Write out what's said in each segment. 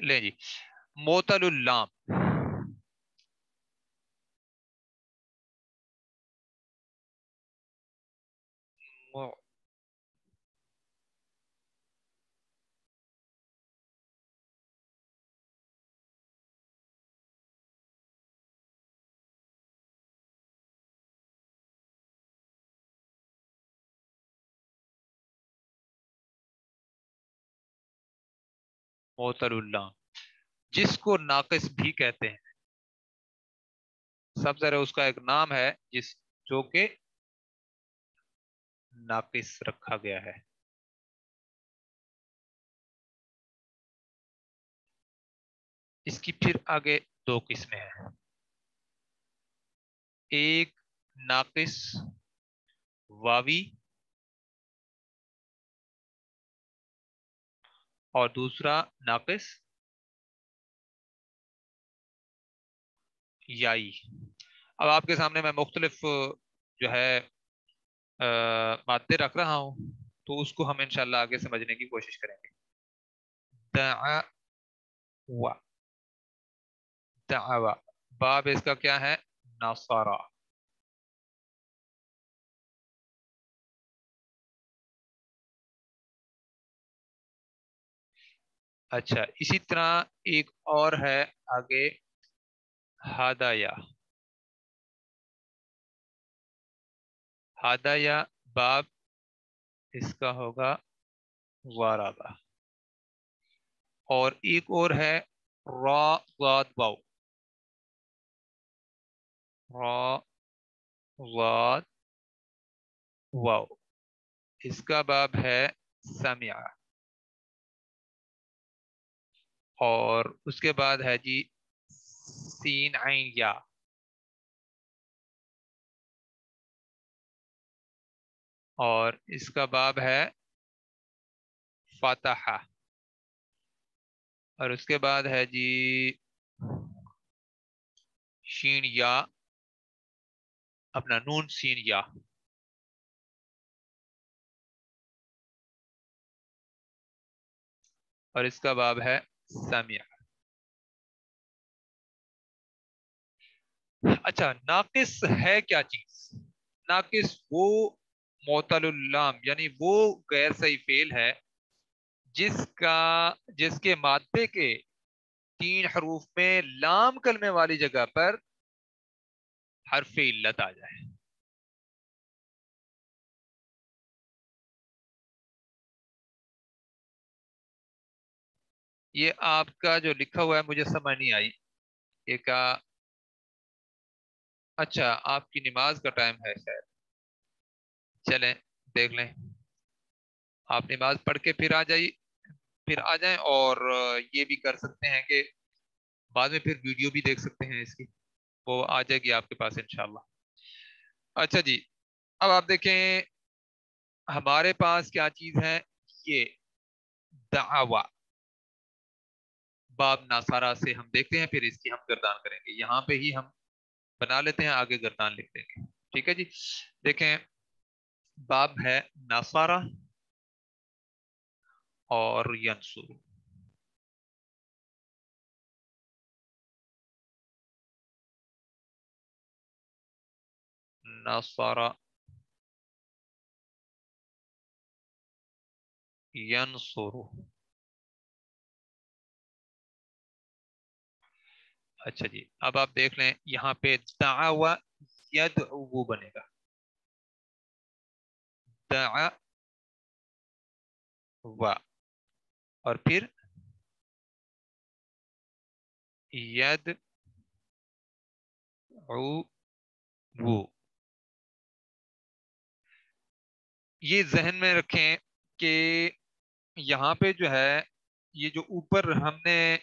لیں جی، معتل اللام، معتل اللام جس کو ناقص بھی کہتے ہیں. سب ذرا اس کا ایک نام ہے جو کہ ناقص رکھا گیا ہے. اس کی پھر آگے دو قسمیں ہیں. ایک ناقص واوی اور دوسرا ناقص یائی. اب آپ کے سامنے میں مختلف جو ہے مادے رکھ رہا ہوں، تو اس کو ہم انشاءاللہ آگے سمجھنے کی کوشش کریں گے. دعوا، دعوا، باب اس کا کیا ہے؟ نصارا. اچھا، اسی طرح ایک اور ہے آگے، ہدایا. ہدایا باب اس کا ہوگا وارابہ. اور ایک اور ہے را ضاد واو، را ضاد واو، اس کا باب ہے سمع. اور اس کے بعد ہے جی سین عین یا، اور اس کا باب ہے فتح. اور اس کے بعد ہے جی شین یا، اپنا نون سین یا. اور اس کا باب ہے سمع. اچھا، ناقص ہے کیا چیز؟ ناقص وہ معتل اللام، یعنی وہ غیر صحیح فعل ہے جس کے مادے کے 3 حروف میں لام کلمے والی جگہ پر حرف علت آ جائے. یہ آپ کا جو لکھا ہوا ہے مجھے سمجھ نہیں آئی. ایک اچھا، آپ کی نماز کا ٹائم ہے شاید. چلیں دیکھ لیں، آپ نماز پڑھ کے پھر آ جائیں. اور یہ بھی کر سکتے ہیں کہ بعد میں پھر ویڈیو بھی دیکھ سکتے ہیں اس کی، وہ آ جائے گی آپ کے پاس انشاءاللہ. اچھا جی، اب آپ دیکھیں ہمارے پاس کیا چیز ہے. یہ دعوا باب ناصارہ سے ہم دیکھتے ہیں، پھر اس کی ہم گردان کریں گے. یہاں پہ ہی ہم بنا لیتے ہیں، آگے گردان لکھ دیں گے. ٹھیک ہے جی. دیکھیں باب ہے ناصارہ اور ینصر. نصارہ ینصر. اچھا جی، اب آپ دیکھ لیں یہاں پہ دعوا یدعو بنے گا. دعوا اور پھر یدعو. یہ ذہن میں رکھیں کہ یہاں پہ جو ہے یہ جو اوپر ہم نے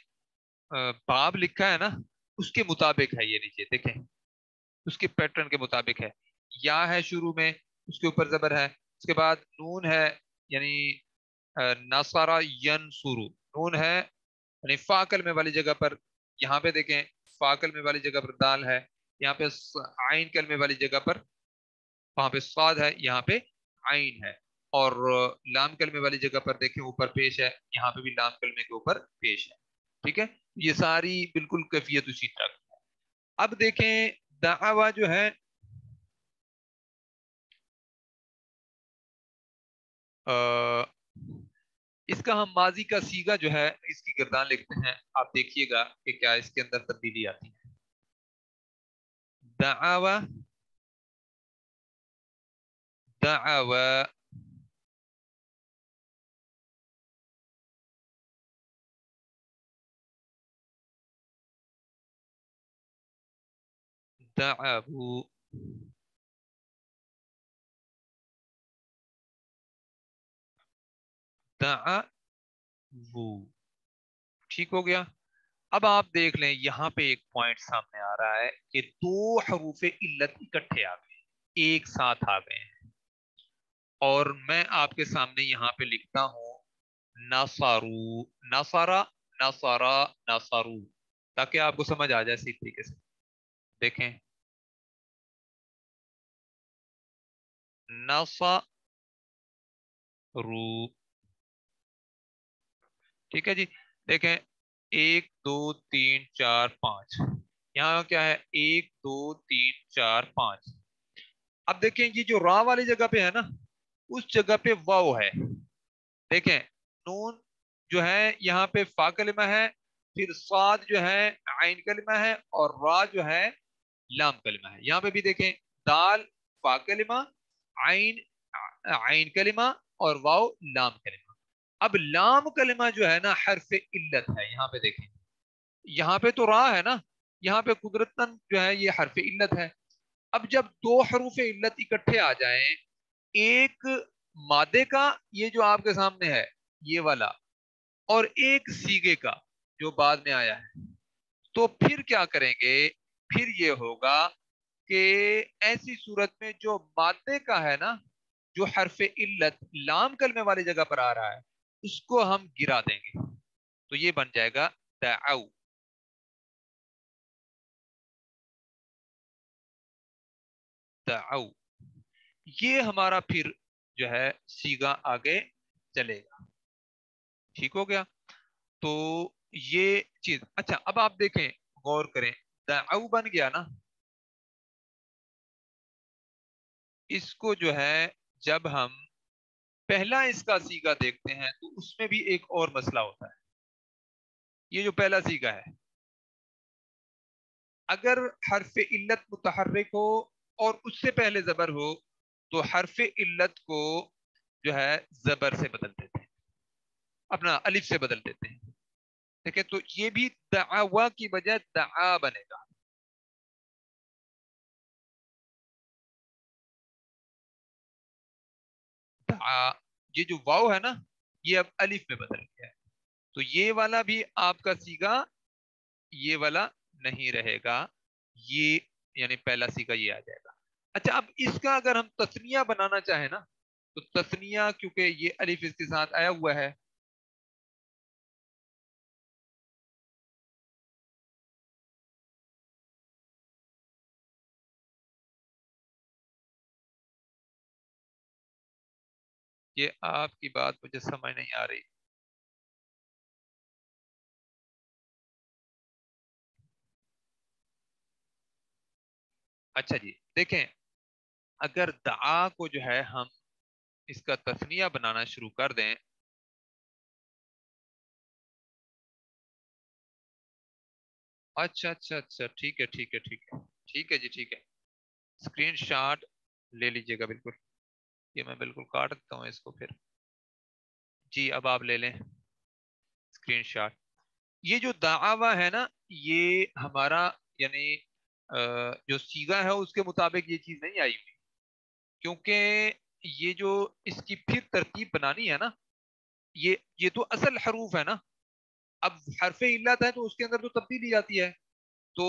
باب لکھا ہے نا، اس کے مطابق ہے. یہ نیچے دیکھیں اس کے پیٹرن کے مطابق ہے. یا ہے شروع میں، اس کے اوپر زبر ہے، اس کے بعد نون ہے، یعنی نصارہ ینصرو. نون ہے یعنی فا کلمے والی جگہ پر. یہاں پہ دیکھیں فا کلمے والی جگہ پر دال ہے، یہاں پہ عین کلمے والی جگہ پر وہاں پہ صاد ہے، یہاں پہ عین ہے. اور لام کلمے والی جگہ پر دیکھیں اوپر پیش ہے، یہاں پہ بھی لام کلمے کے اوپر پیش ہے. ٹھیک ہے، یہ ساری بالکل کیفیت اسی طرح کی ہے۔ اب دیکھیں دعوا جو ہے اس کا ہم ماضی کا سیگا جو ہے اس کی گردان لکھتے ہیں، آپ دیکھیے گا کہ کیا اس کے اندر تبدیلی آتی ہے۔ دعوا، دعوا، دعوا، دعوا، ٹھیک ہو گیا۔ اب آپ دیکھ لیں یہاں پہ ایک پوائنٹ سامنے آ رہا ہے کہ دو حروف علت اکٹھے آ گئے، ایک ساتھ آ گئے ہیں، اور میں آپ کے سامنے یہاں پہ لکھتا ہوں نصرو، نصرا، نصرا، نصرو، تاکہ آپ کو سمجھ آ جائے اسی طریقے سے۔ دیکھیں نصرو، ٹھیک ہے جی۔ دیکھیں ایک دو تین چار پانچ، یہاں کیا ہے ایک دو تین چار پانچ۔ اب دیکھیں یہ جو را والی جگہ پہ ہے نا، اس جگہ پہ واو ہے۔ دیکھیں نون جو ہے یہاں پہ فا کلمہ ہے، پھر صاد جو ہے عین کلمہ ہے، اور را جو ہے لام کلمہ ہے۔ یہاں پہ بھی دیکھیں دال فا کلمہ، عین عین کلمہ، اور واو لام کلمہ۔ اب لام کلمہ جو ہے نا حرف علت ہے، یہاں پہ دیکھیں یہاں پہ تو را ہے نا، یہاں پہ قدرتاً جو ہے یہ حرف علت ہے۔ اب جب دو حروف علت اکٹھے آ جائیں، ایک مادے کا یہ جو آپ کے سامنے ہے یہ والا، اور ایک سیگے کا جو بعد میں آیا ہے، تو پھر کیا کریں گے؟ پھر یہ ہوگا کہ ایسی صورت میں جو مادے کا ہے نا، جو حرف علت لام کلمے والی جگہ پر آ رہا ہے، اس کو ہم گرا دیں گے، تو یہ بن جائے گا دعو، دعو۔ یہ ہمارا پھر جو ہے سیگا آگے چلے گا، ٹھیک ہو گیا۔ تو یہ چیز اچھا، اب آپ دیکھیں غور کریں، دعو بن گیا نا، اس کو جو ہے جب ہم پہلا اس کا سیگا دیکھتے ہیں تو اس میں بھی ایک اور مسئلہ ہوتا ہے۔ یہ جو پہلا سیگا ہے، اگر حرف علت متحرک ہو اور اس سے پہلے زبر ہو تو حرف علت کو جو ہے زبر سے بدل دیتے ہیں، اپنا الف سے بدل دیتے ہیں، ٹھیک ہے؟ تو یہ بھی دعوا کی بجائے دعا بنے گا، دعا۔ یہ جو واو ہے نا، یہ اب الف میں بدل گیا ہے، تو یہ والا بھی آپ کا سیگا یہ والا نہیں رہے گا، یہ یعنی پہلا سیگا یہ آ جائے گا۔ اچھا اب اس کا اگر ہم تسنیہ بنانا چاہیں نا، تو تسنیہ کیونکہ یہ الف اس کے ساتھ آیا ہوا ہے، یہ آپ کی بات مجھے سمجھ نہیں آ رہی۔ اچھا جی دیکھیں، اگر دعا کو جو ہے ہم اس کا تسنیہ بنانا شروع کر دیں، اچھا اچھا اچھا، ٹھیک ہے ٹھیک ہے ٹھیک ہے ٹھیک ہے جی، ٹھیک ہے، اسکرین شاٹ لے لیجئے گا بالکل، یہ میں بالکل کاٹ دیتا ہوں اس کو پھر، جی اب آپ لے لیں اسکرین شاٹ۔ یہ جو دعویٰ ہے نا، یہ ہمارا یعنی جو سیگا ہے اس کے مطابق یہ چیز نہیں آئی ہوئی، کیونکہ یہ جو اس کی پھر ترتیب بنانی ہے نا، یہ تو اصل حروف ہے نا، اب حرف علت ہے تو اس کے اندر تو تبدیلی آتی ہے، تو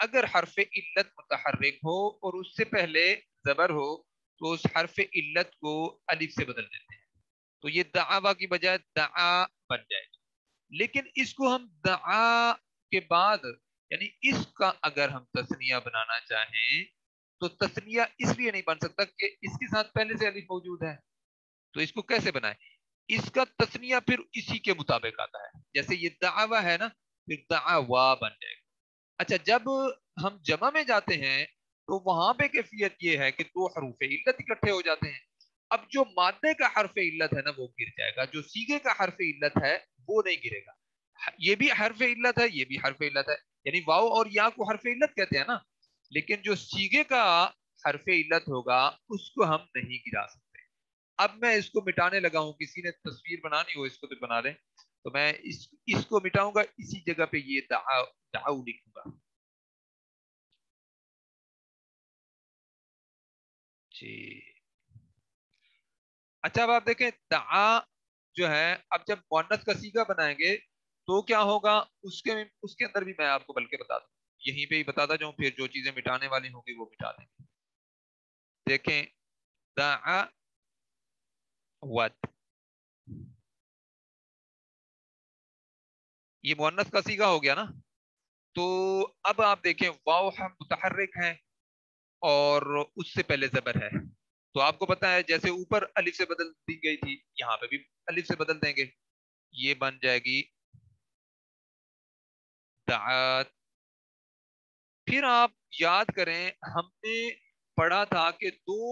اگر حرف علت متحرک ہو اور اس سے پہلے زبر ہو تو اس حرف علت کو الف سے بدل دیتے ہیں، تو یہ دعوا کی بجائے دعا بن جائے گا۔ لیکن اس کو ہم دعا کے بعد یعنی اس کا اگر ہم تسنیہ بنانا چاہیں تو تسنیہ اس لیے نہیں بن سکتا کہ اس کے ساتھ پہلے سے الف موجود ہے، تو اس کو کیسے بنائیں؟ اس کا تسنیہ پھر اسی کے مطابق آتا ہے، جیسے یہ دعوا ہے نا، پھر دعوا بن جائے گا. اچھا جب ہم جمع میں جاتے ہیں تو وہاں پہ کیفیت یہ ہے کہ دو حروف علت اکٹھے ہو جاتے ہیں. اب جو مادے کا حرف علت ہے نا وہ گر جائے گا، جو سیغے کا حرف علت ہے وہ نہیں گرے گا. یہ بھی حرف علت ہے، یہ بھی حرف علت ہے، یعنی واو اور یا کو حرف علت کہتے ہیں نا، لیکن جو سیغے کا حرف علت ہوگا اس کو ہم نہیں گرا سکتے. اب میں اس کو مٹانے لگا ہوں، کسی نے تصویر بنانی ہو اس کو تو بنا لیں. تو میں اس کو مٹاؤں گا، اسی جگہ پہ یہ دعو لکھوں گا. جی اچھا اب آپ دیکھیں دعا جو ہے، اب جب مؤنث کا صیغہ بنائیں گے تو کیا ہوگا، اس کے اندر بھی میں آپ کو بلکہ بتا دوں، یہیں پہ ہی بتاتا جاؤں، پھر جو چیزیں مٹانے والی ہوں گی وہ مٹا دیں گے. دیکھیں دعا ود، یہ مؤنث کا صیغہ ہو گیا نا. تو اب آپ دیکھیں واو ہم متحرک ہیں اور اس سے پہلے زبر ہے، تو آپ کو پتا ہے جیسے اوپر الف سے بدل دی گئی تھی یہاں پہ بھی الف سے بدل دیں گے، یہ بن جائے گی دعات. پھر آپ یاد کریں ہم نے پڑھا تھا کہ دو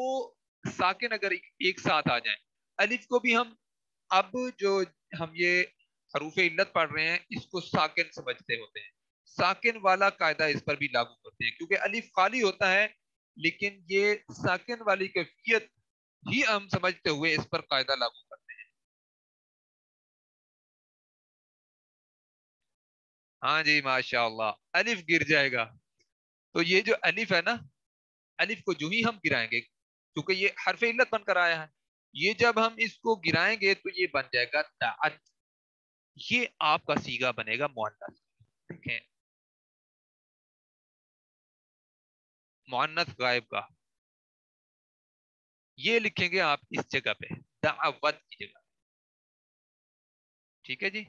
ساکن اگر ایک ساتھ آ جائیں، الف کو بھی ہم اب جو ہم یہ حروف علت پڑھ رہے ہیں اس کو ساکن سمجھتے ہوتے ہیں، ساکن والا قاعدہ اس پر بھی لاگو کرتے ہیں، کیونکہ الف خالی ہوتا ہے لیکن یہ ساکن والی کیفیت ہی ہم سمجھتے ہوئے اس پر قاعدہ لاگو کرتے ہیں. ہاں جی ماشاء اللہ، الف گر جائے گا. تو یہ جو الف ہے نا، الف کو جو ہی ہم گرائیں گے کیونکہ یہ حرف علت بن کر آیا ہے، یہ جب ہم اس کو گرائیں گے تو یہ بن جائے گا دعت. یہ آپ کا صیغہ بنے گا مؤنث. دیکھیں مؤنث غائب کا یہ لکھیں گے آپ اس جگہ پہ دعوت کی جگہ. ٹھیک ہے جی.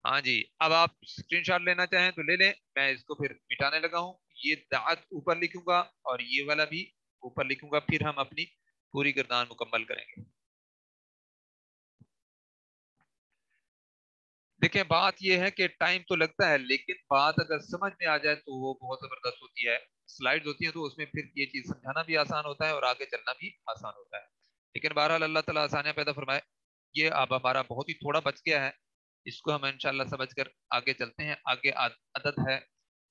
ہاں جی اب آپ اسکرین شاٹ لینا چاہیں تو لے لیں، میں اس کو پھر مٹانے لگا ہوں. یہ دعت اوپر لکھوں گا اور یہ والا بھی اوپر لکھوں گا، پھر ہم اپنی پوری گردان مکمل کریں گے. دیکھیں بات یہ ہے کہ ٹائم تو لگتا ہے لیکن بات اگر سمجھ میں آ جائے تو وہ بہت زبردست ہوتی ہے. سلائیڈز ہوتی ہیں تو اس میں پھر یہ چیز سمجھانا بھی آسان ہوتا ہے اور آگے چلنا بھی آسان ہوتا ہے. لیکن بہرحال اللہ تعالیٰ آسانیاں پیدا فرمائے. یہ اب ہمارا بہت ہی تھوڑا بچ گیا ہے، اس کو ہم انشاءاللہ سمجھ کر آگے چلتے ہیں. آگے عدد ہے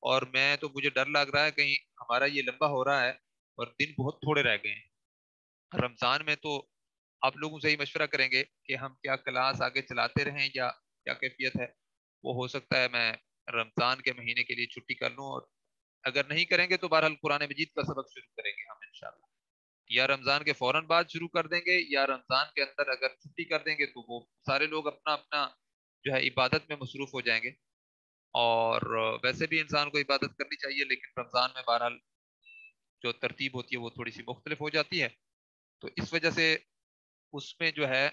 اور میں تو مجھے ڈر لگ رہا ہے کہیں ہمارا یہ لمبا ہو رہا ہے اور دن بہت تھوڑے رہ گئے ہیں. رمضان میں تو آپ لوگوں سے ہی مشورہ کریں گے کہ ہم کیا کلاس آگے چلاتے رہیں یا کیا کیفیت ہے. وہ ہو سکتا ہے میں رمضان کے مہینے کے لیے چھٹی کر لوں، اور اگر نہیں کریں گے تو بہرحال قرآن مجید کا سبق شروع کریں گے ہم انشاءاللہ. یا رمضان کے فوراً بعد شروع کر دیں گے یا رمضان کے اندر اگر چھٹی کر دیں گے تو وہ سارے لوگ اپنا اپنا جو ہے عبادت میں مصروف ہو جائیں گے. اور ویسے بھی انسان کو عبادت کرنی چاہیے لیکن رمضان میں بہرحال جو ترتیب ہوتی ہے وہ تھوڑی سی مختلف ہو جاتی ہے، تو اس وجہ سے اس میں جو ہے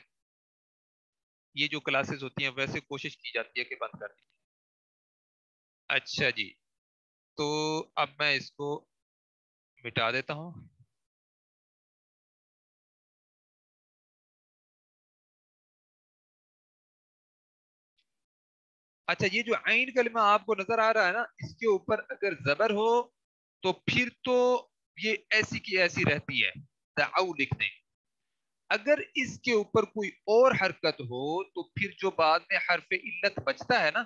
یہ جو کلاسز ہوتی ہیں ویسے کوشش کی جاتی ہے کہ بند کر دی. اچھا جی تو اب میں اس کو مٹا دیتا ہوں. اچھا یہ جو عین کلمہ آپ کو نظر آ رہا ہے نا، اس کے اوپر اگر زبر ہو تو پھر تو یہ ایسی کی ایسی رہتی ہے، دعو لکھ دیں. اگر اس کے اوپر کوئی اور حرکت ہو تو پھر جو بعد میں حرف علت بچتا ہے نا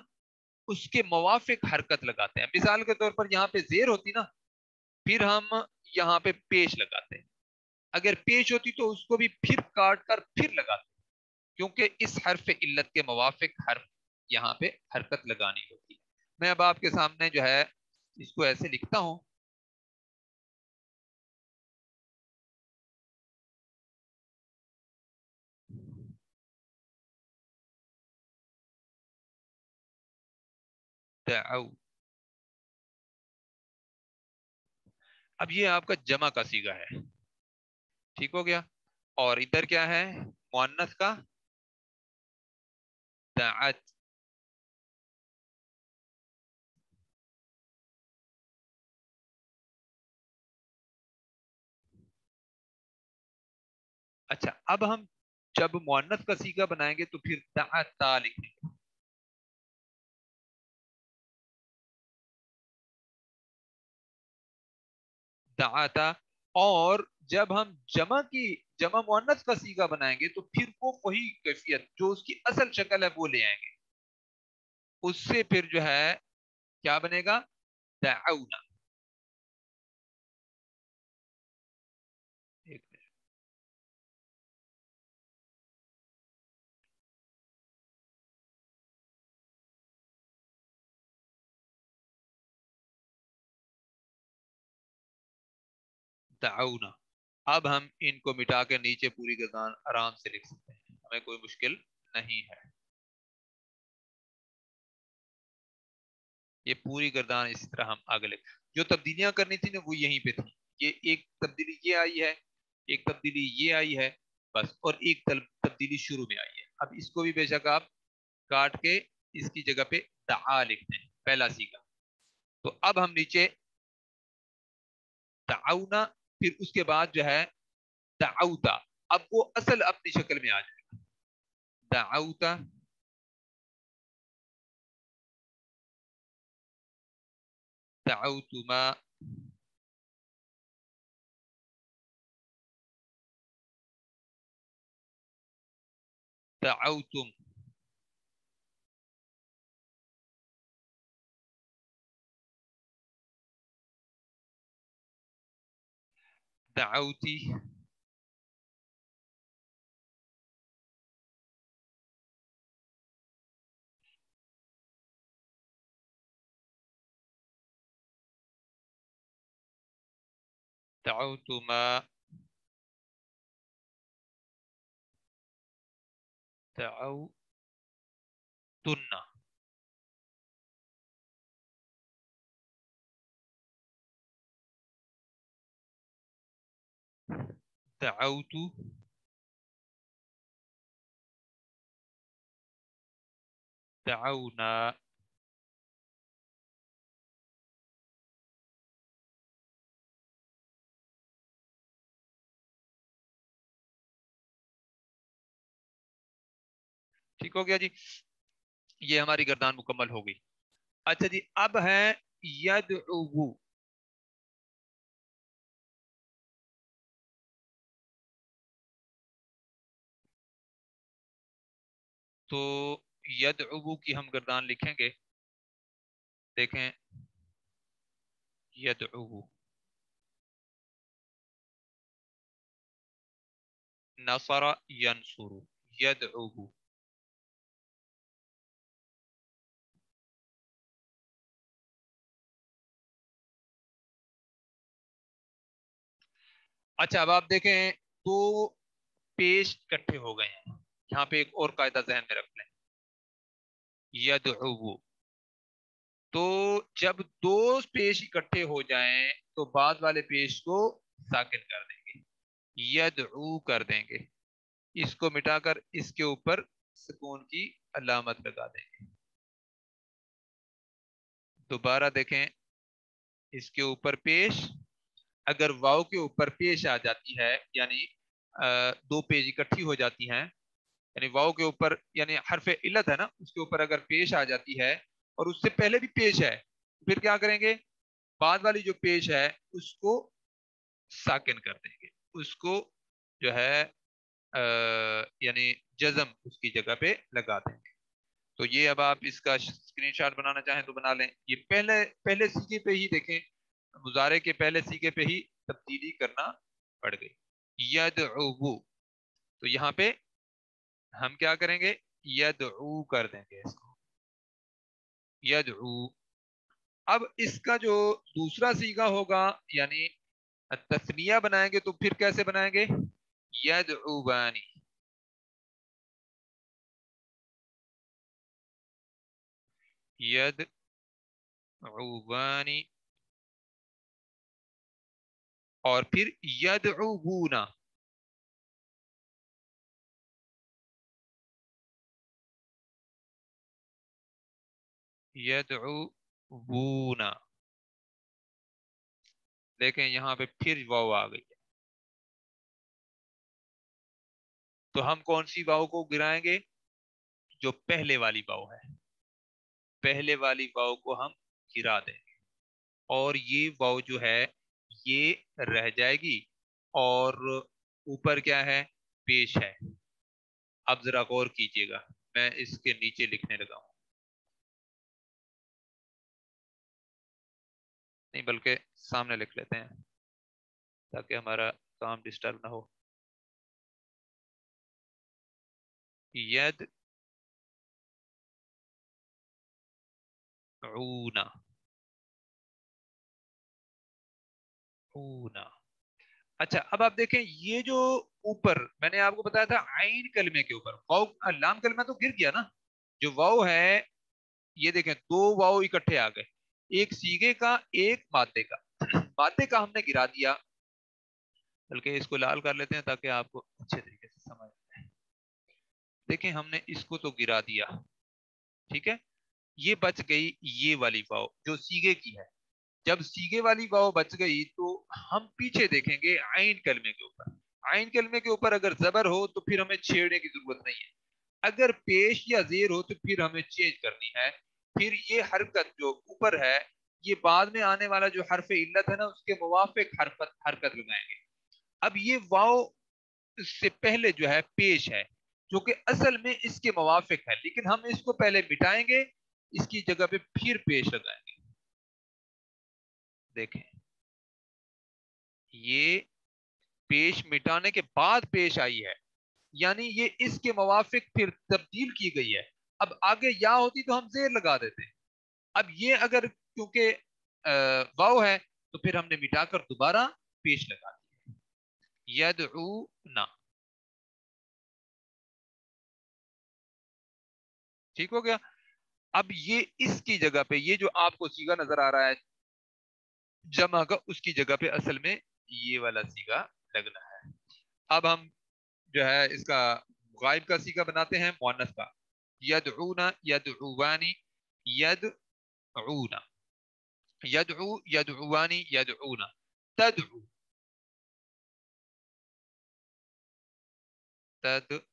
اس کے موافق حرکت لگاتے ہیں. مثال کے طور پر یہاں پہ زیر ہوتی نا، پھر ہم یہاں پہ پیش لگاتے ہیں. اگر پیش ہوتی تو اس کو بھی پھر کاٹ کر پھر لگاتے ہیں، کیونکہ اس حرف علت کے موافق حرف یہاں پہ حرکت لگانی ہوتی ہے. میں اب آپ کے سامنے جو ہے اس کو ایسے لکھتا ہوں. دعو. اب یہ آپ کا جمع کا صیغہ ہے، ٹھیک ہو گیا. اور ادھر کیا ہے، مؤنث کا دعت. اچھا اب ہم جب مؤنث کا صیغہ بنائیں گے تو پھر دعتا لکھیں گے. دعاتا. اور جب ہم جمع مؤنث کا صیغہ بنائیں گے تو پھر وہ وہی کیفیت جو اس کی اصل شکل ہے وہ لے آئیں گے. اس سے پھر جو ہے کیا بنے گا؟ دعونا. ایک منٹ. دعونا. اب ہم ان کو مٹا کے نیچے پوری گردان آرام سے لکھ سکتے ہیں، ہمیں کوئی مشکل نہیں ہے. یہ پوری گردان اسی طرح ہم آگے لکھ. جو تبدیلیاں کرنی تھی نا وہ یہیں پہ تھی. یہ ایک تبدیلی یہ آئی ہے، ایک تبدیلی یہ آئی ہے بس، اور ایک تبدیلی شروع میں آئی ہے. اب اس کو بھی بے شک آپ کاٹ کے اس کی جگہ پہ دعا لکھتے ہیں پہلا سیگا. تو اب ہم نیچے دعونا، پھر اس کے بعد جو ہے دعوتا. اب وہ اصل اپنی شکل میں آ جائے گا. دعوتا، دعوتما، دعوتم، دعوتی، دعوتما، دعوتن. دعوت، دعونا. ٹھیک ہو گیا جی؟ یہ ہماری گردان مکمل ہو گئی. اچھا جی، اب ہے یدعو. تو یدعو کی ہم گردان لکھیں گے. دیکھیں، یدعو، نصر ینصر، یدعو. اچھا اب آپ دیکھیں دو پیش اکٹھے ہو گئے ہیں. یہاں پہ ایک اور قاعدہ ذہن میں رکھ لیں. یدعو، تو جب دو پیش اکٹھے ہو جائیں تو بعد والے پیش کو ساکن کر دیں گے، یدعو کر دیں گے. اس کو مٹا کر اس کے اوپر سکون کی علامت لگا دیں گے. دوبارہ دیکھیں، اس کے اوپر پیش، اگر واؤ کے اوپر پیش آ جاتی ہے یعنی دو پیش اکٹھی ہو جاتی ہیں، یعنی واؤ کے اوپر یعنی حرف علت ہے نا، اس کے اوپر اگر پیش آ جاتی ہے اور اس سے پہلے بھی پیش ہے، پھر کیا کریں گے؟ بعد والی جو پیش ہے اس کو ساکن کر دیں گے، اس کو جو ہے یعنی جزم اس کی جگہ پہ لگا دیں گے. تو یہ اب آپ اس کا اسکرین شاٹ بنانا چاہیں تو بنا لیں. یہ پہلے سیگے پہ ہی دیکھیں، مضارع کے پہلے سیگے پہ ہی تبدیلی کرنا پڑ گئی. یدعو، تو یہاں پہ ہم کیا کریں گے؟ یدعو کر دیں گے اس کو، یدعو. اب اس کا جو دوسرا سیگا ہوگا یعنی تثنیہ بنائیں گے تو پھر کیسے بنائیں گے؟ یدعوانی، یدعوانی. اور پھر یدعونا، یدعونا. دیکھیں یہاں پہ پھر واو آ گئی ہے. تو ہم کون سی واو کو گرائیں گے؟ جو پہلے والی واو ہے، پہلے والی واو کو ہم گرا دیں گے. اور یہ واو جو ہے یہ رہ جائے گی اور اوپر کیا ہے؟ پیش ہے. اب ذرا غور کیجئے گا، میں اس کے نیچے لکھنے لگا ہوں، نہیں بلکہ سامنے لکھ لیتے ہیں تاکہ ہمارا کام ڈسٹرب نہ ہو. ید اونا، اونا. اچھا اب آپ دیکھیں یہ جو اوپر میں نے آپ کو بتایا تھا عین کلمے کے اوپر واؤ، لام کلمہ تو گر گیا نا. جو واؤ ہے یہ دیکھیں دو واؤ اکٹھے آ گئے، ایک سیگے کا ایک مادے کا. مادے کا ہم نے گرا دیا، بلکہ اس کو لال کر لیتے ہیں تاکہ آپ کو اچھے طریقے سے سمجھ آئے. دیکھیں ہم نے اس کو تو گرا دیا، ٹھیک ہے. یہ بچ گئی یہ والی واؤ جو سیگے کی ہے. جب سیگے والی واؤ بچ گئی تو ہم پیچھے دیکھیں گے عین کلمے کے اوپر. عین کلمے کے اوپر اگر زبر ہو تو پھر ہمیں چھیڑنے کی ضرورت نہیں ہے، اگر پیش یا زیر ہو تو پھر ہمیں چینج کرنی ہے. پھر یہ حرکت جو اوپر ہے یہ بعد میں آنے والا جو حرف علت ہے نا اس کے موافق حرکت لگائیں گے. اب یہ واؤ اس سے پہلے جو ہے پیش ہے جو کہ اصل میں اس کے موافق ہے، لیکن ہم اس کو پہلے مٹائیں گے، اس کی جگہ پہ پھر پیش لگائیں گے. دیکھیں یہ پیش مٹانے کے بعد پیش آئی ہے، یعنی یہ اس کے موافق پھر تبدیل کی گئی ہے. اب آگے یا ہوتی تو ہم زیر لگا دیتے. اب یہ اگر کیونکہ واو ہے تو پھر ہم نے مٹا کر دوبارہ پیش لگا دی. یدعونا، ٹھیک ہو گیا. اب یہ اس کی جگہ پہ یہ جو آپ کو سیگا نظر آ رہا ہے جمع کا، اس کی جگہ پہ اصل میں یہ والا سیگا لگنا ہے. اب ہم جو ہے اس کا غائب کا سیگا بناتے ہیں مؤنث کا. یدعونا، یدعوانی، یدعونا، یدعو، یدعوانی، یدعونا. تدعو، تدعو،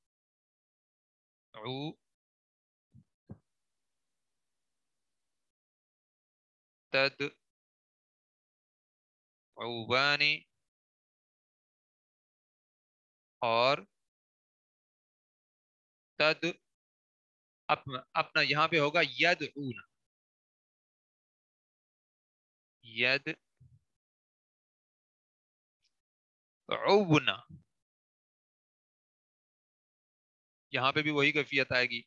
تدعوانی، اور تد اپنا یہاں پہ ہوگا یدعونا، یدعونا. یہاں پہ بھی وہی کیفیت آئے گی.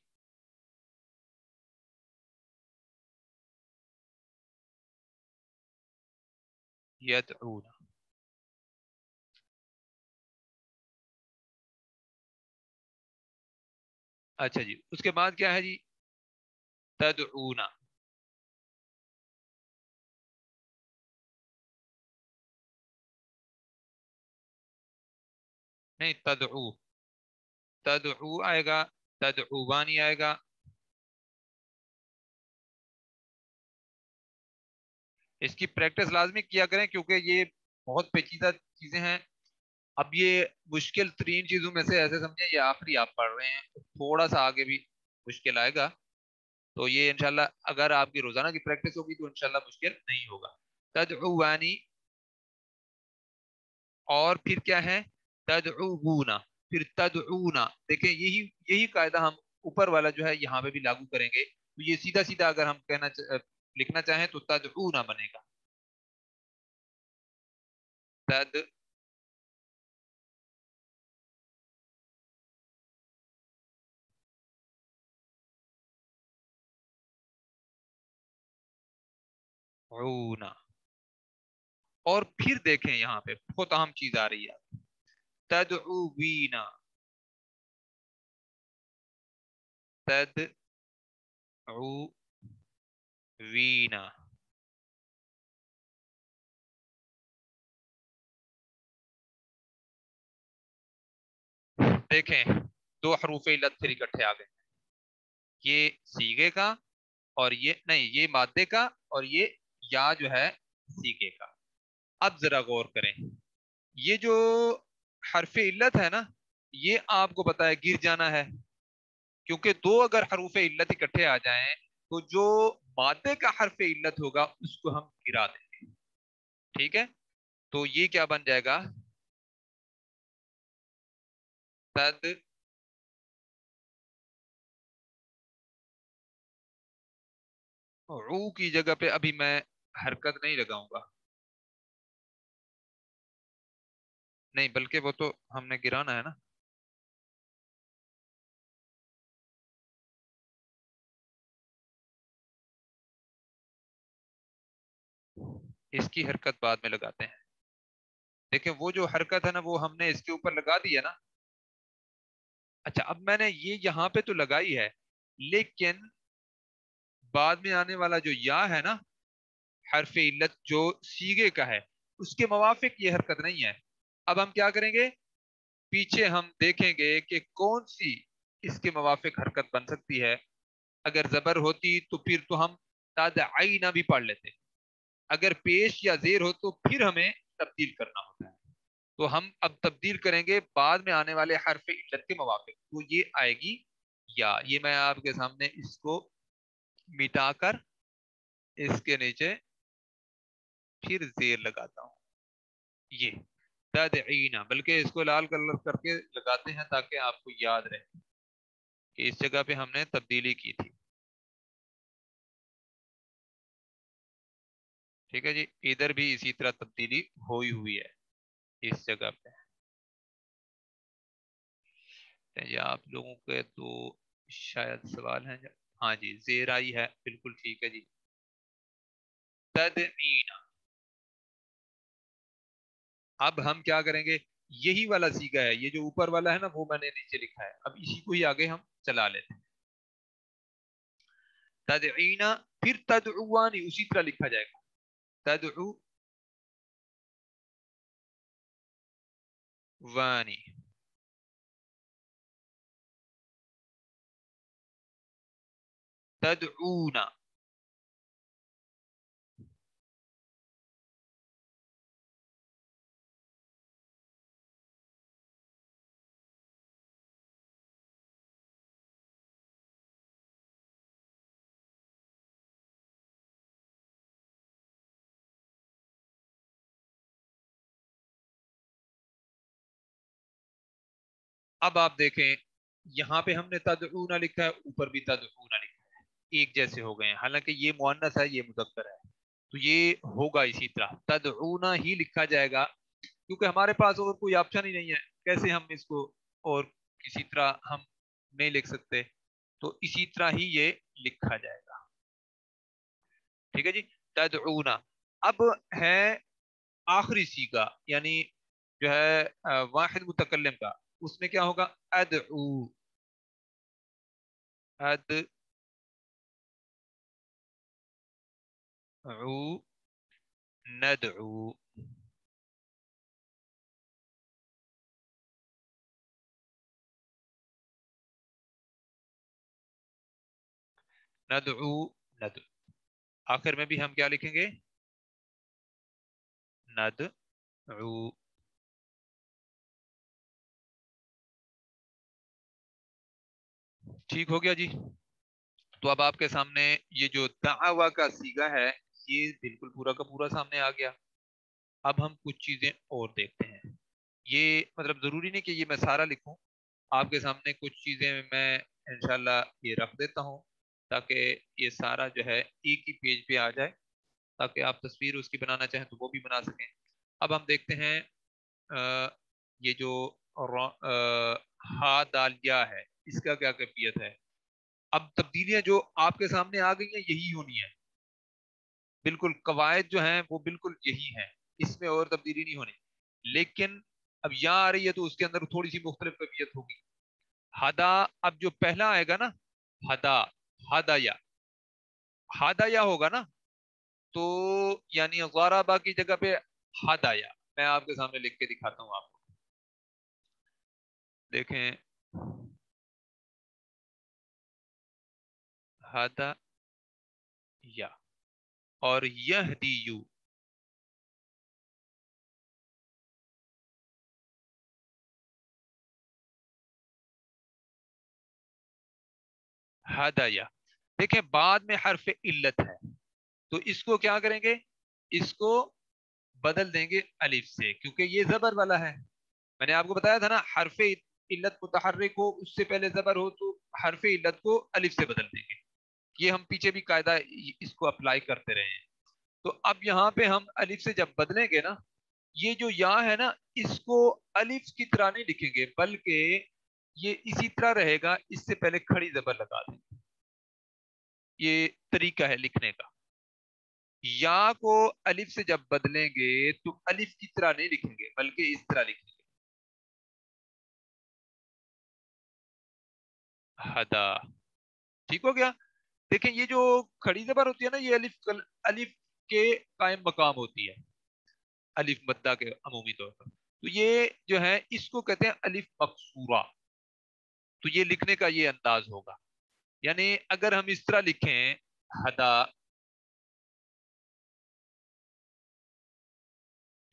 یدعونا. اچھا جی، اس کے بعد کیا ہے جی؟ تدعونا. نہیں، تدعو، تدعو آئے گا، تدعوانی آئے گا. اس کی پریکٹس لازمی کیا کریں کیونکہ یہ بہت پیچیدہ چیزیں ہیں. اب یہ مشکل ترین چیزوں میں سے ایسے سمجھیں یہ آخری آپ پڑھ رہے ہیں، تھوڑا سا آگے بھی مشکل آئے گا. تو یہ انشاءاللہ اگر آپ کی روزانہ کی پریکٹس ہوگی تو انشاءاللہ مشکل نہیں ہوگا. تدعوانی، اور پھر کیا ہے؟ تدعونا، پھر تدعونا. دیکھیں یہی قاعدہ ہم اوپر والا جو ہے یہاں پہ بھی لاگو کریں گے. تو یہ سیدھا سیدھا اگر ہم لکھنا چاہیں تو تدعونا بنے گا. تدعونا. اور پھر دیکھیں یہاں پہ بہت اہم چیز آ رہی ہے. تدعوینا، تدعوینا. دیکھیں دو حروف علت پھر اکٹھے آ گئے، یہ سیگے کا اور یہ نہیں، یہ مادے کا اور یہ یا جو ہے سیگے کا. اب ذرا غور کریں، یہ جو حرف علت ہے نا یہ آپ کو پتا ہے گر جانا ہے، کیونکہ دو اگر حروف علت اکٹھے آ جائیں تو جو مادے کا حرف علت ہوگا اس کو ہم گرا دیں گے. ٹھیک ہے. تو یہ کیا بن جائے گا؟ تد عو کی جگہ پہ ابھی میں حرکت نہیں لگاؤں گا، نہیں بلکہ وہ تو ہم نے گرانا ہے نا. اس کی حرکت بعد میں لگاتے ہیں. دیکھیں وہ جو حرکت ہے نا وہ ہم نے اس کے اوپر لگا دی ہے نا. اچھا اب میں نے یہ یہاں پہ تو لگائی ہے، لیکن بعد میں آنے والا جو یا ہے نا، حرف علت جو سیغے کا ہے، اس کے موافق یہ حرکت نہیں ہے. اب ہم کیا کریں گے؟ پیچھے ہم دیکھیں گے کہ کون سی اس کے موافق حرکت بن سکتی ہے. اگر زبر ہوتی تو پھر تو ہم تدعینا بھی پڑھ لیتے، اگر پیش یا زیر ہو تو پھر ہمیں تبدیل کرنا ہوتا ہے. تو ہم اب تبدیل کریں گے بعد میں آنے والے حرف علت کے موافق، تو یہ آئے گی یا. یہ میں آپ کے سامنے اس کو مٹا کر اس کے نیچے پھر زیر لگاتا ہوں. یہ تدعینا، بلکہ اس کو لال کلر کر کے لگاتے ہیں تاکہ آپ کو یاد رہے کہ اس جگہ پہ ہم نے تبدیلی کی تھی. ٹھیک ہے جی، ادھر بھی اسی طرح تبدیلی ہوئی ہے اس جگہ پہ. یا آپ لوگوں کے تو شاید سوال ہیں. ہاں جی زیر آئی ہے، بالکل ٹھیک ہے جی. تدعینا. اب ہم کیا کریں گے؟ یہی والا سیگا ہے، یہ جو اوپر والا ہے نا وہ میں نے نیچے لکھا ہے، اب اسی کو ہی آگے ہم چلا لیتے ہیں. تدعینا پھر تدعوانی اسی طرح لکھا جائے گا. تدعوانی. تدعونا. اب آپ دیکھیں یہاں پہ ہم نے تدعونا لکھا ہے، اوپر بھی تدعونا لکھا ہے، ایک جیسے ہو گئے ہیں، حالانکہ یہ مؤنث ہے یہ مذکر ہے. تو یہ ہوگا اسی طرح تدعونا ہی لکھا جائے گا، کیونکہ ہمارے پاس اور کوئی آپشن ہی نہیں ہے. کیسے ہم اس کو اور کسی طرح ہم نہیں لکھ سکتے، تو اسی طرح ہی یہ لکھا جائے گا. ٹھیک ہے جی. تدعونا. اب ہے آخری سیگا، یعنی جو ہے واحد متکلم کا، اس میں کیا ہوگا؟ ادعو. ادعو. ندعو. ندعو. ندعو. آخر میں بھی ہم کیا لکھیں گے؟ ندعو. ٹھیک ہو گیا جی. تو اب آپ کے سامنے یہ جو دعوا کا سیگا ہے یہ بالکل پورا کا پورا سامنے آ گیا. اب ہم کچھ چیزیں اور دیکھتے ہیں. یہ مطلب ضروری نہیں کہ یہ میں سارا لکھوں، آپ کے سامنے کچھ چیزیں میں انشاءاللہ یہ رکھ دیتا ہوں تاکہ یہ سارا جو ہے ایک ہی پیج پہ آ جائے، تاکہ آپ تصویر اس کی بنانا چاہیں تو وہ بھی بنا سکیں. اب ہم دیکھتے ہیں یہ جو ہا دال یا ہے اس کا کیا کیفیت ہے. اب تبدیلیاں جو آپ کے سامنے آ گئی ہیں یہی ہونی ہے، بالکل قواعد جو ہیں وہ بالکل یہی ہیں، اس میں اور تبدیلی نہیں ہونی. لیکن اب یہاں آ رہی ہے تو اس کے اندر تھوڑی سی مختلف کیفیت ہوگی. ہدا، اب جو پہلا آئے گا نا ہدا، ہدا یا، ہدا یا ہوگا نا، تو یعنی غاربا کی جگہ پہ ہدا یا. میں آپ کے سامنے لکھ کے دکھاتا ہوں آپ کو، دیکھیں. ہدا یا اور یہدیو. ہدایا. دیکھیں بعد میں حرف علت ہے، تو اس کو کیا کریں گے؟ اس کو بدل دیں گے الف سے، کیونکہ یہ زبر والا ہے. میں نے آپ کو بتایا تھا نا، حرف علت متحرک ہو اس سے پہلے زبر ہو تو حرف علت کو الف سے بدل دیں گے. یہ ہم پیچھے بھی قاعدہ اس کو اپلائی کرتے رہے ہیں. تو اب یہاں پہ ہم الف سے جب بدلیں گے نا، یہ جو یا ہے نا، اس کو الف کی طرح نہیں لکھیں گے، بلکہ یہ اسی طرح رہے گا، اس سے پہلے کھڑی زبر لگا دیں گے. یہ طریقہ ہے لکھنے کا. یا کو الف سے جب بدلیں گے تو الف کی طرح نہیں لکھیں گے، بلکہ اس طرح لکھیں گے، ہدا. ٹھیک ہو گیا؟ دیکھیں یہ جو کھڑی زبر ہوتی ہے نا، یہ الف کے قائم مقام ہوتی ہے، الف مدہ کے عمومی طور پر. تو یہ جو ہے اس کو کہتے ہیں الف مقصورہ. تو یہ لکھنے کا یہ انداز ہوگا. یعنی اگر ہم اس طرح لکھیں ہدا،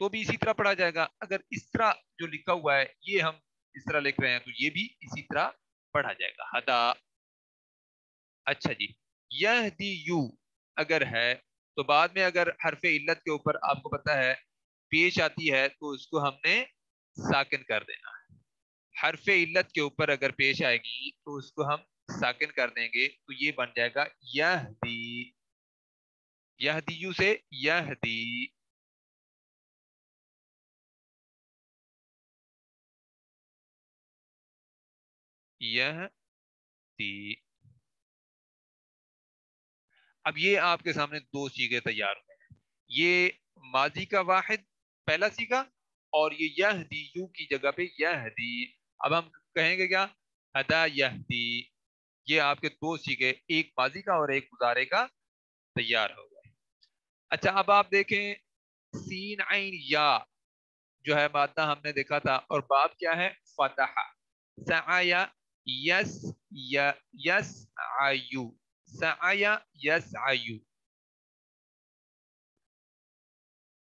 تو بھی اسی طرح پڑھا جائے گا. اگر اس طرح جو لکھا ہوا ہے یہ ہم اس طرح لکھ رہے ہیں تو یہ بھی اسی طرح پڑھا جائے گا، ہدا. اچھا جی، یہدی یو اگر ہے تو بعد میں اگر حرف علت کے اوپر آپ کو پتا ہے پیش آتی ہے تو اس کو ہم نے ساکن کر دینا ہے. حرف علت کے اوپر اگر پیش آئے گی تو اس کو ہم ساکن کر دیں گے، تو یہ بن جائے گا یہدی. یہدیو سے یہدی. یہدی. اب یہ آپ کے سامنے دو سیغے تیار ہوئے ہیں. یہ ماضی کا واحد پہلا سیغہ، اور یہ یہدیو کی جگہ پہ یہدی. اب ہم کہیں گے کیا؟ ہدا یہدی. یہ آپ کے دو سیغے، ایک ماضی کا اور ایک مضارع کا تیار ہو گئے. اچھا اب آپ دیکھیں سین عین یا جو ہے مادہ ہم نے دیکھا تھا، اور باب کیا ہے؟ فتح. سعیا یس یا یس آیو. سعیا یس آیو.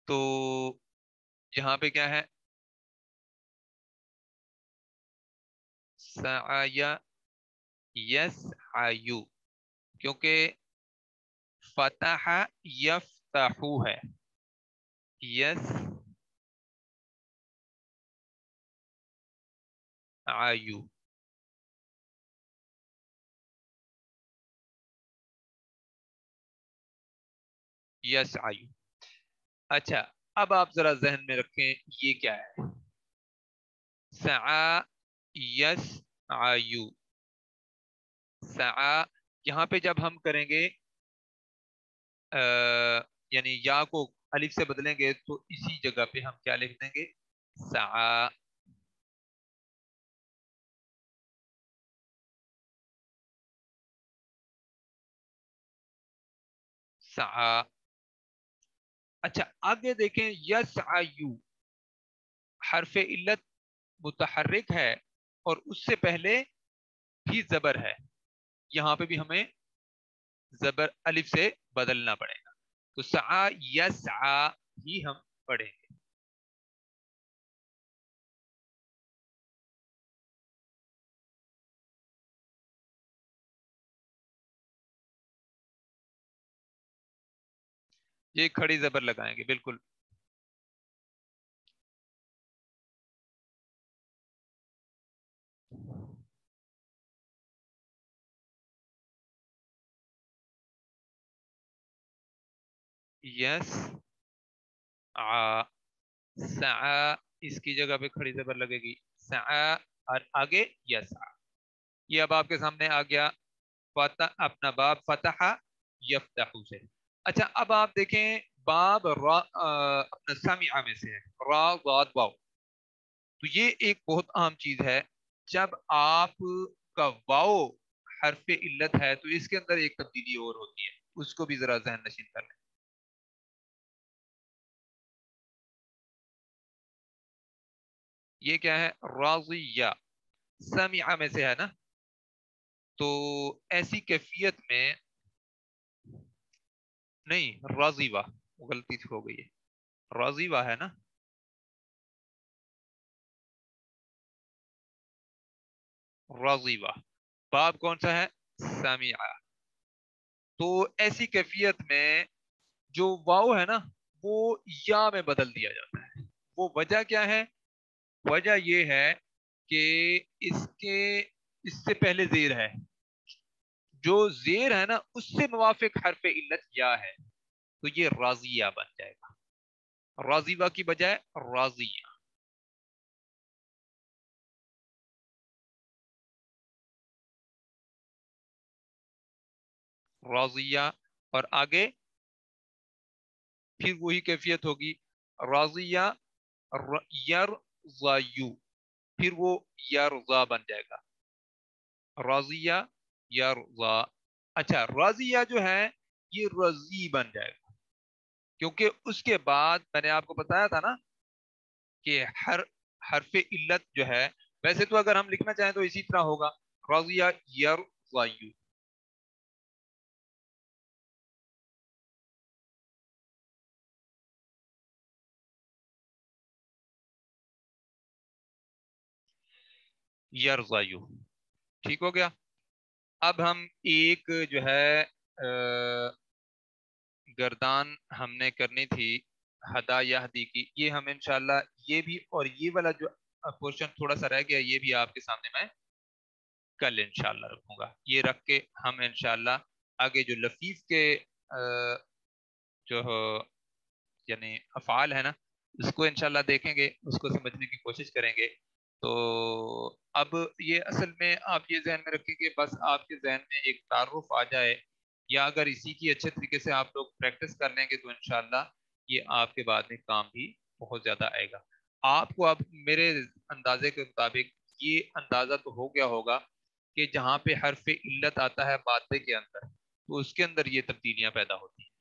تو یہاں پہ کیا ہے؟ سعیا یس آیو، کیونکہ فتح یفتحو ہے. یس آیو. یس آیو. اچھا اب آپ ذرا ذہن میں رکھیں یہ کیا ہے؟ سعا یس آیو. سعا یہاں پہ جب ہم کریں گے یعنی یا کو الف سے بدلیں گے تو اسی جگہ پہ ہم کیا لکھ دیں گے؟ سعا. سعا. اچھا آگے دیکھیں یس آیو حرف علت متحرک ہے اور اس سے پہلے بھی زبر ہے. یہاں پہ بھی ہمیں زبر الف سے بدلنا پڑے گا. تو سعا یسعا ہی ہم پڑھیں گے. یہ کھڑی زبر لگائیں گے بالکل. یس آ. سعا اس کی جگہ پہ کھڑی زبر لگے گی، سعا. اور آگے یسعا. یہ اب آپ کے سامنے آ گیا فتح، اپنا باب فتح یفتح سے. اچھا اب آپ دیکھیں باب را اپنا سامعہ میں سے ہے، را ضاد واو. تو یہ ایک بہت اہم چیز ہے. جب آپ کا واو حرف علت ہے تو اس کے اندر ایک تبدیلی اور ہوتی ہے، اس کو بھی ذرا ذہن نشین کر لیں. یہ کیا ہے؟ راضیہ. سامعہ میں سے ہے نا. تو ایسی کیفیت میں نہیں، راضیہ غلطی ہو گئی ہے، راضیہ ہے نا. راضیہ باب کون سا ہے؟ سامعہ. تو ایسی کیفیت میں جو واو ہے نا وہ یا میں بدل دیا جاتا ہے. وہ وجہ کیا ہے؟ وجہ یہ ہے کہ اس سے پہلے زیر ہے. جو زیر ہے نا اس سے موافق حرف علت یا ہے، تو یہ راضیہ بن جائے گا. راضیہ کی بجائے راضیہ. راضیہ. اور آگے پھر وہی کیفیت ہوگی. راضیہ یرضیو، پھر وہ یرضا بن جائے گا. راضیہ یرضا. اچھا راضیہ جو ہے یہ رضی بن جائے گا، کیونکہ اس کے بعد میں نے آپ کو بتایا تھا نا کہ ہر حرف علت جو ہے، ویسے تو اگر ہم لکھنا چاہیں تو اسی طرح ہوگا، راضیہ یرضیو. یرضیو ٹھیک ہو گیا. اب ہم ایک جو ہے گردان ہم نے کرنی تھی ہدا یہدی کی، یہ ہم انشاءاللہ یہ بھی، اور یہ والا جو پورشن تھوڑا سا رہ گیا یہ بھی آپ کے سامنے میں کل انشاءاللہ رکھوں گا. یہ رکھ کے ہم انشاءاللہ آگے جو لفیف کے جو یعنی افعال ہے نا اس کو انشاءاللہ دیکھیں گے، اس کو سمجھنے کی کوشش کریں گے. تو اب یہ اصل میں آپ یہ ذہن میں رکھیں کہ بس آپ کے ذہن میں ایک تعارف آ جائے، یا اگر اسی کی اچھے طریقے سے آپ لوگ پریکٹس کر لیں گے تو انشاءاللہ یہ آپ کے بعد میں کام بھی بہت زیادہ آئے گا. آپ کو اب میرے اندازے کے مطابق یہ اندازہ تو ہو گیا ہوگا کہ جہاں پہ حرف علت آتا ہے مادے کے اندر تو اس کے اندر یہ تبدیلیاں پیدا ہوتی ہیں.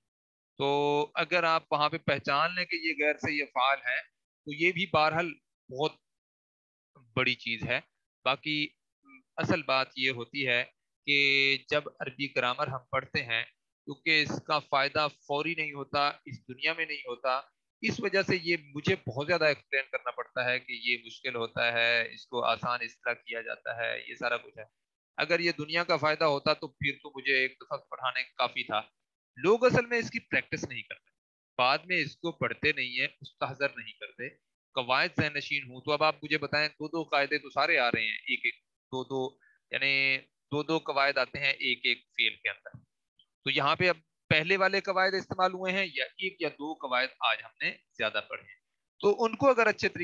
تو اگر آپ وہاں پہ پہچان لیں کہ یہ غیر سے یہ فعال ہے تو یہ بھی بہرحال بہت بڑی چیز ہے. باقی اصل بات یہ ہوتی ہے کہ جب عربی گرامر ہم پڑھتے ہیں، کیونکہ اس کا فائدہ فوری نہیں ہوتا، اس دنیا میں نہیں ہوتا، اس وجہ سے یہ مجھے بہت زیادہ ایکسپلین کرنا پڑتا ہے کہ یہ مشکل ہوتا ہے، اس کو آسان اس طرح کیا جاتا ہے، یہ سارا کچھ ہے. اگر یہ دنیا کا فائدہ ہوتا تو پھر تو مجھے ایک دفعہ پڑھانے کافی تھا. لوگ اصل میں اس کی پریکٹس نہیں کرتے، بعد میں اس کو پڑھتے نہیں ہیں، مستحضر نہیں کرتے. قواعد ذہن نشین ہوں تو اب آپ مجھے بتائیں، دو دو قاعدے تو سارے آ رہے ہیں، ایک ایک دو دو، یعنی دو دو قواعد آتے ہیں ایک ایک فیل کے اندر. تو یہاں پہ اب پہلے والے قواعد استعمال ہوئے ہیں یا ایک یا دو قواعد آج ہم نے زیادہ پڑھے ہیں، تو ان کو اگر اچھے طریقے